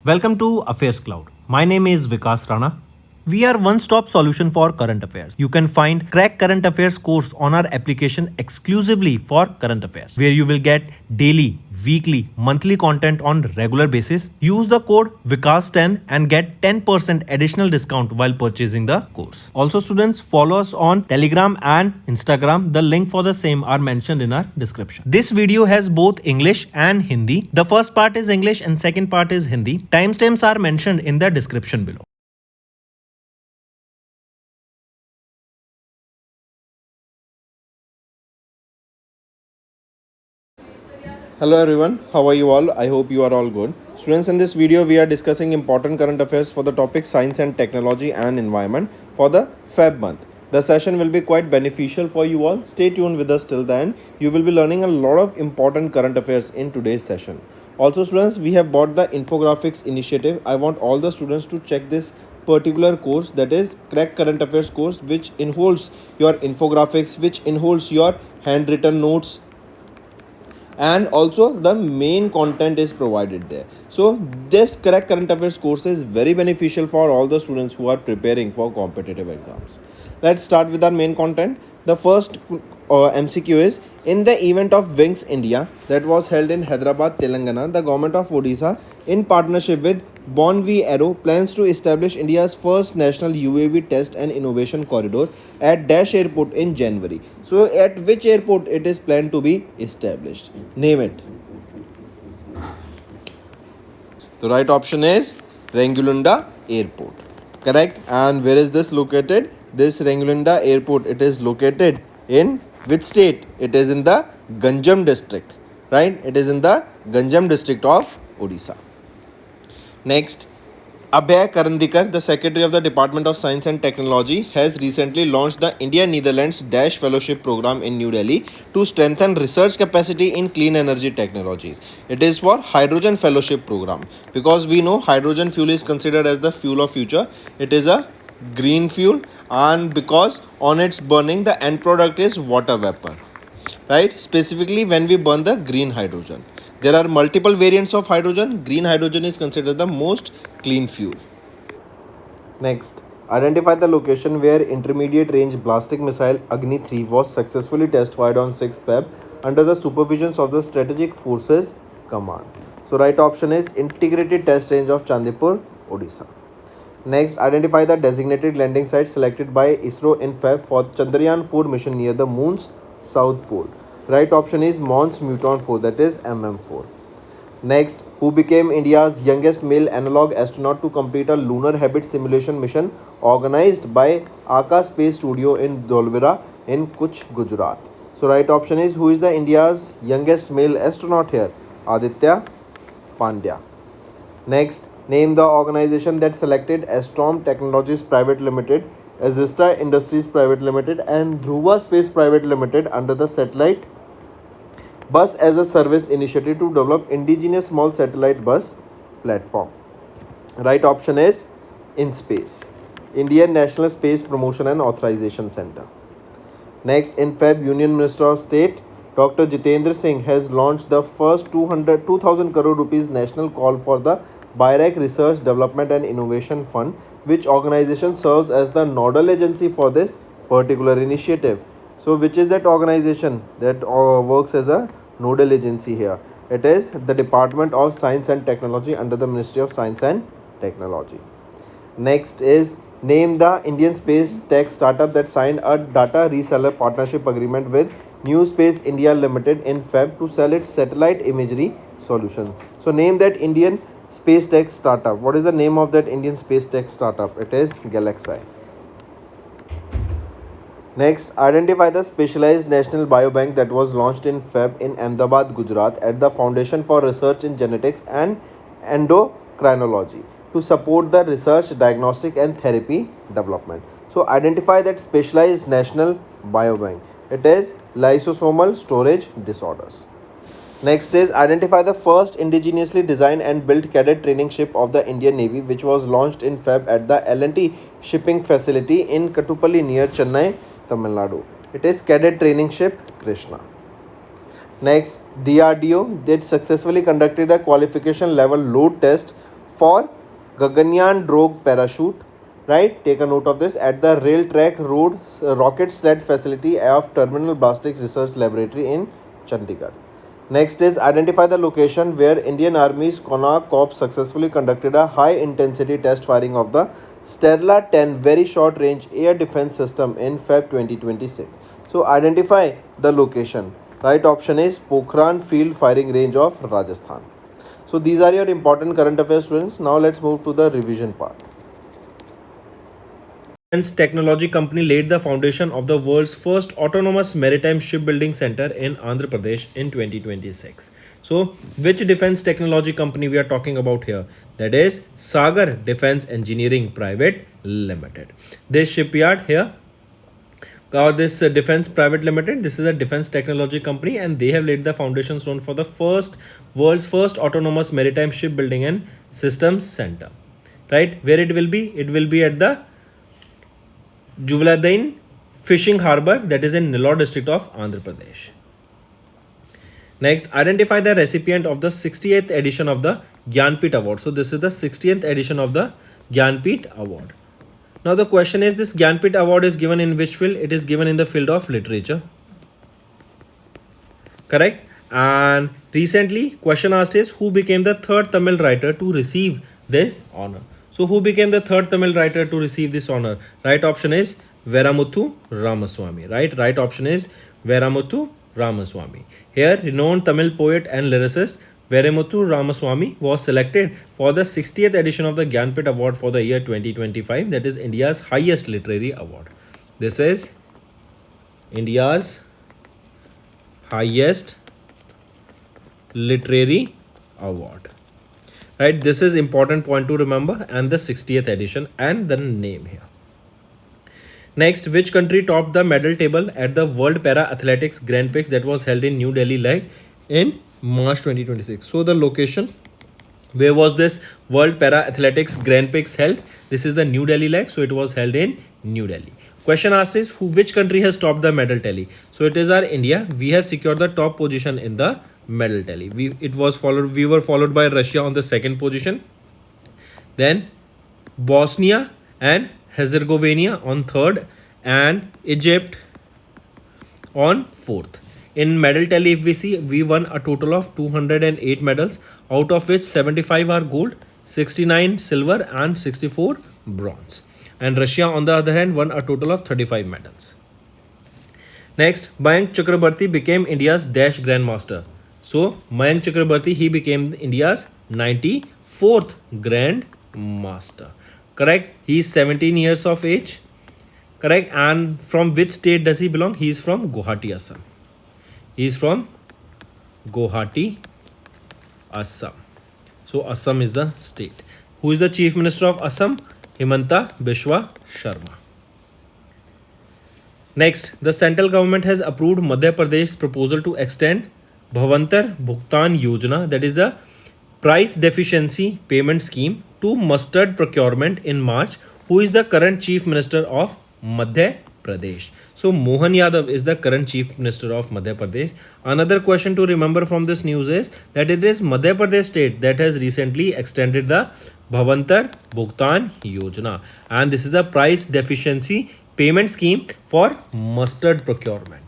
Welcome to AffairsCloud. My name is Vikas Rana. We are one-stop solution for current affairs. You can find Crack Current Affairs course on our application exclusively for current affairs, where you will get daily, weekly, monthly content on regular basis. Use the code Vikas10 and get 10% additional discount while purchasing the course. Also, students, follow us on Telegram and Instagram. The link for the same are mentioned in our description. This video has both English and Hindi. The first part is English and second part is Hindi. Timestamps are mentioned in the description below. Hello everyone, how are you all? I hope you are all good. Students, in this video we are discussing important current affairs for the topic Science and Technology and Environment for the Feb month. The session will be quite beneficial for you all. Stay tuned with us till then. You will be learning a lot of important current affairs in today's session. Also students, we have bought the infographics initiative. I want all the students to check this particular course, that is Crack Current Affairs course, which involves your infographics, which involves your handwritten notes, and also the main content is provided there. So this Crack Current Affairs course is very beneficial for all the students who are preparing for competitive exams. Let's start with our main content. The first MCQ is, in the event of Wings India that was held in Hyderabad, Telangana, the government of Odisha in partnership with Bon V Aero plans to establish India's first national UAV test and innovation corridor at Dash Airport in January. So at which airport it is planned to be established? Name it. The right option is Rengulunda Airport. Correct. And where is this located? This Rengulunda Airport, it is located in which state? It is in the Ganjam district. Right? It is in the Ganjam district of Odisha. Next, Abhay Karandikar, the Secretary of the Department of Science and Technology, has recently launched the India-Netherlands Dash Fellowship Program in New Delhi to strengthen research capacity in clean energy technologies. It is for Hydrogen Fellowship Program, because we know hydrogen fuel is considered as the fuel of future. It is a green fuel, and because on its burning the end product is water vapor, right? Specifically when we burn the green hydrogen. There are multiple variants of hydrogen. Green hydrogen is considered the most clean fuel. Next, identify the location where intermediate range ballistic missile Agni 3 was successfully test fired on 6th Feb under the supervisions of the Strategic Forces Command. So right option is integrated test range of Chandipur, Odisha. Next, identify the designated landing site selected by ISRO in Feb for Chandrayaan 4 mission near the moon's south pole. Right option is Mons Muton 4, that is MM4. Next, who became India's youngest male analog astronaut to complete a lunar habit simulation mission organized by Akash Space Studio in Dholwara in Kutch, Gujarat. So right option is, who is the India's youngest male astronaut here? Aditya Pandya. Next, name the organization that selected Astrom Technologies Private Limited, Azista Industries Private Limited and Dhruva Space Private Limited under the Satellite Bus as a Service initiative to develop indigenous small satellite bus platform. Right option is InSpace, Indian National Space Promotion and Authorization Center. Next, in Feb, Union Minister of State Dr. Jitendra Singh has launched the first 2,000 crore rupees national call for the BIRAC Research Development and Innovation Fund, which organization serves as the nodal agency for this particular initiative. So which is that organization that works as a nodal agency here? It is the Department of Science and Technology under the Ministry of Science and Technology. Next is, name the Indian space tech startup that signed a data reseller partnership agreement with New Space India Limited in Feb to sell its satellite imagery solution. So name that Indian space tech startup. What is the name of that Indian space tech startup? It is Galaxy. Next, identify the specialized national biobank that was launched in Feb in Ahmedabad, Gujarat at the Foundation for Research in Genetics and Endocrinology to support the research, diagnostic and therapy development. So identify that specialized national biobank. It is lysosomal storage disorders. Next is, identify the first indigenously designed and built cadet training ship of the Indian Navy, which was launched in Feb at the L&T shipping facility in Kattupalli near Chennai, Tamil Nadu. It is cadet training ship Krishna. Next, DRDO that successfully conducted a qualification level load test for Gaganyaan drogue parachute, right? Take a note of this, at the rail track road rocket sled facility of Terminal Ballistics Research Laboratory in Chandigarh. Next is identify the location where Indian Army's Konark Corps successfully conducted a high-intensity test firing of the Sterla 10 very short-range air defense system in Feb 2026. So identify the location. Right option is Pokhran Field Firing Range of Rajasthan. So these are your important current affairs, students. Now let's move to the revision part. Defense technology company laid the foundation of the world's first autonomous maritime shipbuilding center in Andhra Pradesh in 2026. So, which defense technology company we are talking about here? That is Sagar Defense Engineering Private Limited. This shipyard here, or this defense private limited, this is a defense technology company, and they have laid the foundation stone for the world's first autonomous maritime shipbuilding and systems center. Right, where it will be? It will be at the Juvaladain Fishing Harbour, that is in Nellore district of Andhra Pradesh. Next, identify the recipient of the 60th edition of the Gyanpith Award. So this is the 60th edition of the Gyanpith Award. Now the question is, this Gyanpith Award is given in which field? It is given in the field of literature. Correct? And recently question asked is, who became the third Tamil writer to receive this honor? So who became the third Tamil writer to receive this honor? Right option is Veramuthu Ramaswamy. Right option is Veramuthu Ramaswamy. Here, renowned Tamil poet and lyricist Veramuthu Ramaswamy was selected for the 60th edition of the Gyanpith Award for the year 2025. That is India's highest literary award. This is India's highest literary award. Right, this is important point to remember, and the 60th edition and the name here. Next, which country topped the medal table at the World Para Athletics Grand Prix that was held in New Delhi in March 2026? So the location, where was this World Para Athletics Grand Prix held? This is the New Delhi leg, so it was held in New Delhi. Question asked is, which country has topped the medal tally? So it is our India. We have secured the top position in the medal tally. We were followed by Russia on the second position, then Bosnia and Herzegovina on third, and Egypt on fourth. In medal tally, if we see, we won a total of 208 medals, out of which 75 are gold, 69 silver and 64 bronze. And Russia on the other hand won a total of 35 medals. Next, Mayank Chakrabarti became India's dash grandmaster. So Mayank Chakrabarti, he became India's 94th Grand Master. Correct? He is 17 years of age. Correct? And from which state does he belong? He is from Guwahati, Assam. He is from Guwahati, Assam. So Assam is the state. Who is the Chief Minister of Assam? Himanta Biswa Sharma. Next, the central government has approved Madhya Pradesh's proposal to extend Bhavantar Bhugtan Yojana, that is a price deficiency payment scheme, to mustard procurement in March. Who is the current Chief Minister of Madhya Pradesh? So Mohan Yadav is the current Chief Minister of Madhya Pradesh. Another question to remember from this news is that it is Madhya Pradesh state that has recently extended the Bhavantar Bhugtan Yojana, and this is a price deficiency payment scheme for mustard procurement.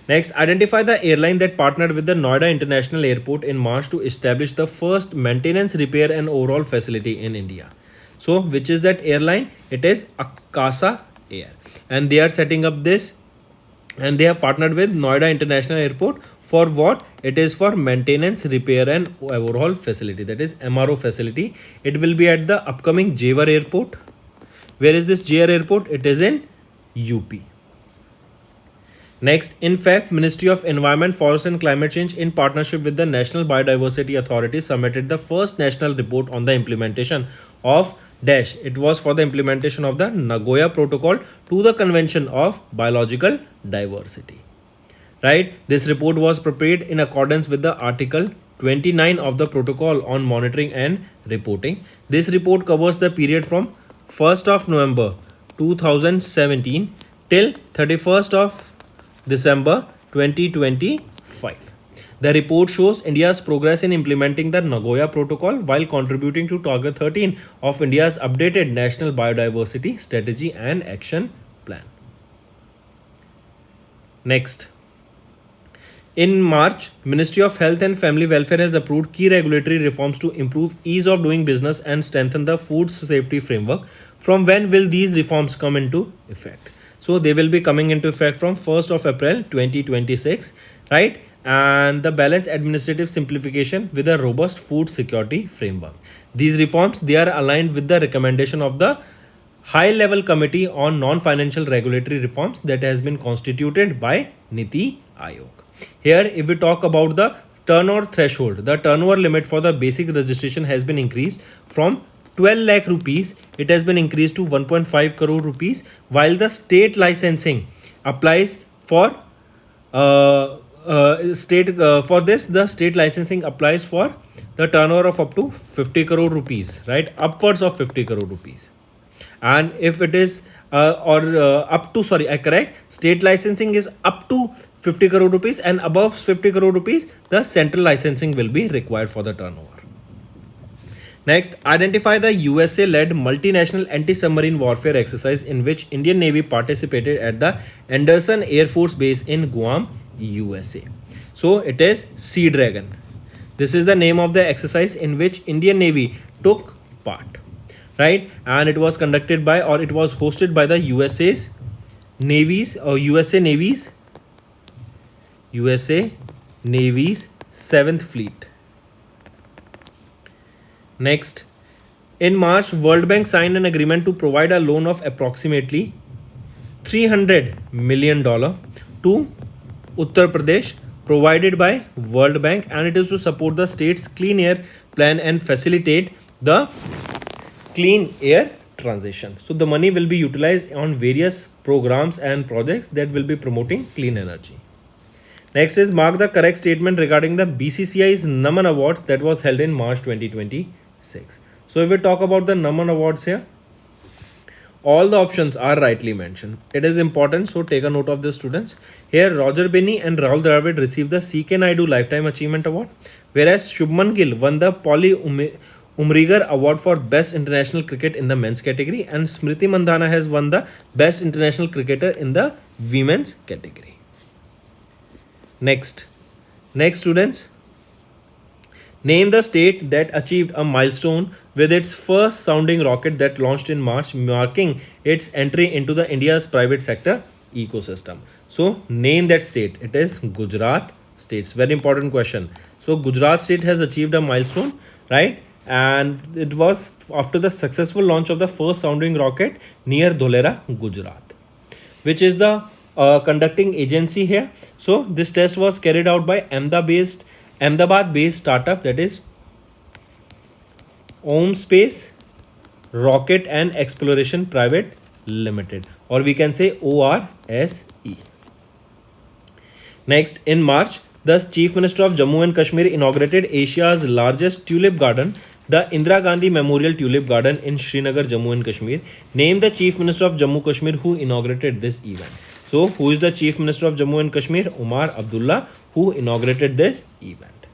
Next, identify the airline that partnered with the Noida International Airport in March to establish the first maintenance, repair and overhaul facility in India. So, which is that airline? It is Akasa Air, and they are setting up this, and they have partnered with Noida International Airport for what? It is for maintenance, repair and overhaul facility, that is MRO facility. It will be at the upcoming Jewar Airport. Where is this Jewar Airport? It is in UP. Next, in fact, Ministry of Environment, Forest and Climate Change in partnership with the National Biodiversity Authority submitted the first national report on the implementation of dash. It was for the implementation of the Nagoya Protocol to the Convention of Biological Diversity. Right? This report was prepared in accordance with the Article 29 of the Protocol on Monitoring and Reporting. This report covers the period from 1st of November 2017 till 31st of December 2025. The report shows India's progress in implementing the Nagoya Protocol while contributing to Target 13 of India's updated National Biodiversity Strategy and Action Plan. Next. In March, Ministry of Health and Family Welfare has approved key regulatory reforms to improve ease of doing business and strengthen the food safety framework. From when will these reforms come into effect? So they will be coming into effect from 1st of April 2026, right? And the balanced administrative simplification with a robust food security framework. These reforms, they are aligned with the recommendation of the high level committee on non-financial regulatory reforms that has been constituted by Niti Aayog. Here, if we talk about the turnover threshold, the turnover limit for the basic registration has been increased from 12 lakh rupees. It has been increased to 1.5 crore rupees, while the state licensing applies for the state licensing applies for the turnover of up to 50 crore rupees, right? Upwards of 50 crore rupees. And if it is state licensing is up to 50 crore rupees, and above 50 crore rupees the central licensing will be required for the turnover. Next, identify the USA led multinational anti-submarine warfare exercise in which Indian Navy participated at the Anderson Air Force Base in Guam, USA. So it is Sea Dragon. This is the name of the exercise in which Indian Navy took part, right? And it was conducted by, or it was hosted by the USA Navy's 7th Fleet. Next, in March, World Bank signed an agreement to provide a loan of approximately $300 million to Uttar Pradesh, provided by World Bank, and it is to support the state's clean air plan and facilitate the clean air transition. So the money will be utilized on various programs and projects that will be promoting clean energy. Next is mark the correct statement regarding the BCCI's Naman Awards that was held in March 2026. So if we talk about the Naman Awards here, all the options are rightly mentioned. It is important, so take a note of this, students. Here, Roger Binney and Rahul Dravid received the C.K. Naidu Lifetime Achievement Award, whereas Shubman Gill won the Polly Umrigar Award for Best International Cricket in the men's category, and Smriti Mandhana has won the Best International Cricketer in the women's category. Next, students, name the state that achieved a milestone with its first sounding rocket that launched in March, marking its entry into the India's private sector ecosystem. So name that state. It is Gujarat State. Very important question. So Gujarat State has achieved a milestone, right? And it was after the successful launch of the first sounding rocket near Dholera, Gujarat, which is the conducting agency here. So this test was carried out by Ahmedabad-based startup, that is Om Space Rocket and Exploration Private Limited, or we can say ORSE. Next, in March, the Chief Minister of Jammu and Kashmir inaugurated Asia's largest tulip garden, the Indira Gandhi Memorial Tulip Garden in Srinagar, Jammu and Kashmir. Name the Chief Minister of Jammu Kashmir who inaugurated this event. So, who is the Chief Minister of Jammu and Kashmir? Umar Abdullah, who inaugurated this event.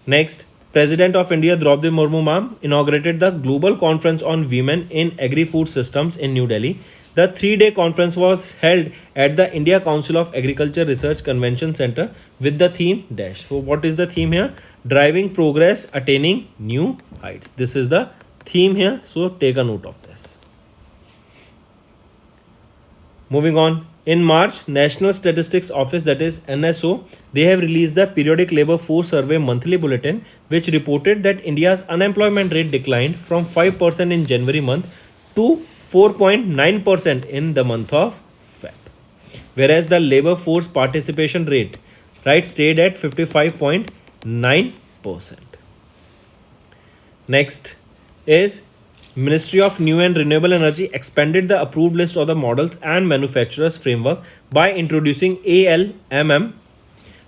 Next, President of India Draupadi Murmu ma'am inaugurated the Global Conference on Women in Agri-Food Systems in New Delhi. The 3-day conference was held at the India Council of Agriculture Research Convention Center with the theme dash. So, what is the theme here? Driving progress, attaining new heights. This is the theme here. So, take a note of this. Moving on, in March, National Statistics Office, that is NSO, they have released the Periodic Labour Force Survey Monthly Bulletin, which reported that India's unemployment rate declined from 5% in January month to 4.9% in the month of Feb. Whereas the labour force participation rate, right, stayed at 55.9%. Next is Ministry of New and Renewable Energy expanded the approved list of the models and manufacturers framework by introducing ALMM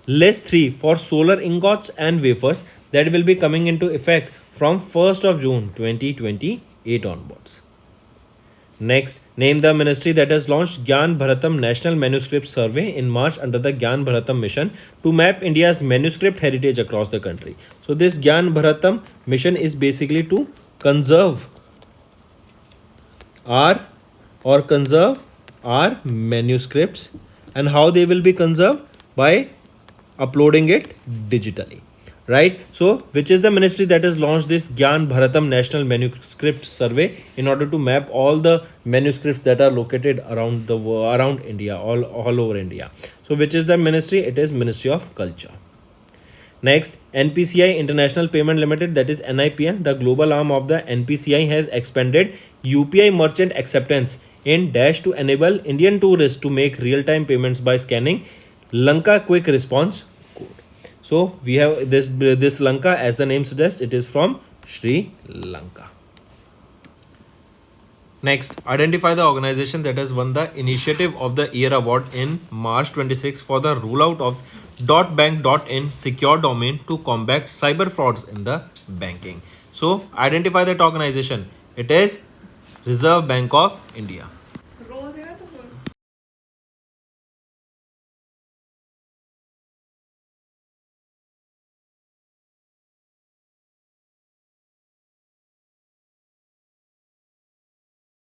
List 3 for solar ingots and wafers that will be coming into effect from 1st of June 2028 onwards. Next, name the ministry that has launched Gyan Bharatam National Manuscript Survey in March under the Gyan Bharatam mission to map India's manuscript heritage across the country. So this Gyan Bharatam mission is basically to conserve our manuscripts. And how they will be conserved? By uploading it digitally, right? So which is the ministry that has launched this Gyan Bharatam National Manuscript Survey in order to map all the manuscripts that are located around India, all over India? So which is the ministry? It is Ministry of Culture. Next, NPCI International Payment Limited, that is NIPL, the global arm of the NPCI, has expanded UPI merchant acceptance in Dash to enable Indian tourists to make real-time payments by scanning Lanka Quick Response Code. So we have this Lanka, as the name suggests, it is from Sri Lanka. Next, identify the organization that has won the Initiative of the Year award in March 26 for the rollout of .bank.in secure domain to combat cyber frauds in the banking. So identify that organization. It is Reserve Bank of India.